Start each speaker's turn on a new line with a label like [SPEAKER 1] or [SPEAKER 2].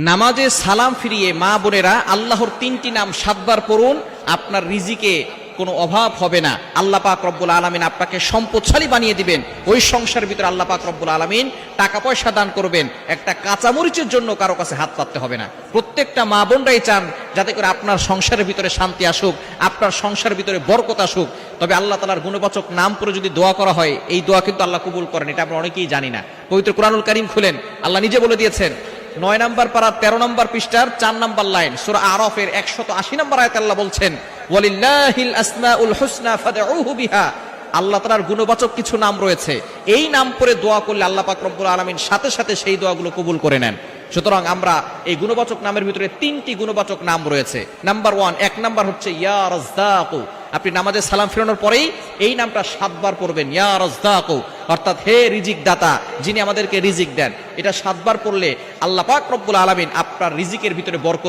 [SPEAKER 1] নামাজে সালাম ফিরিয়ে মা বোনেরা আল্লাহর 3টি নাম 7 বার পড়ুন, আপনার রিজিকে কোনো অভাব হবে না। আল্লাহ পাক রব্বুল আলামিন আপনাকে সম্পদশালী বানিয়ে দিবেন। ওই সংসারের ভিতরে আল্লাহ পাক রব্বুল আলামিন টাকা পয়সা দান করবেন, একটা কাঁচামরিচের জন্য কারো কাছে হাত পাততে হবে না। প্রত্যেকটা মা বোনরাই চান যাতে করে আপনার সংসারের ভিতরে শান্তি আসুক, আপনার সংসারের ভিতরে বরকত আসুক। তবে আল্লাহ তাআলার গুণবাচক নাম করে যদি দোয়া করা হয়, এই দোয়া কিন্তু আল্লাহ কবুল করেন, এটা আমরা অনেকেই জানি না। পবিত্র কুরআনুল কারীম খুলেন, আল্লাহ নিজে বলে দিয়েছেন 9 নম্বর পারা 13 নম্বর পৃষ্ঠার 4 নম্বর লাইন, সূরা আরাফের 180 নম্বর আয়াতে আল্লাহ বলছেন, ওয়ালিল্লাহিল আসমাউল হুসনা ফাদউহু বিহা। আল্লাহ তাআলার গুণবাচক কিছু নাম রয়েছে, এই নাম করে দোয়া করলে আল্লাহ পাক রব্বুল আলামিন সাথে সাথে সেই দোয়াগুলো কবুল করে নেন। সুতরাং আমরা এই গুণবাচক নামের ভিতরে 3টি গুণবাচক নাম রয়েছে। নাম্বার 1, 1 নাম্বার হচ্ছে ইয়া রাজ্জাকু। আপনি নামাজে সালাম ফেরানোর পরেই এই নামটা 7 বার পড়বেন, ইয়া রাজ্জাকু, অর্থাৎ হে রিজিক দাতা, যিনি আমাদেরকে রিজিক দেন। এটা 7 বার পড়লে আল্লাহ পাক রব্বুল আলামিন আপনার রিজিকের ভিতরে বরকত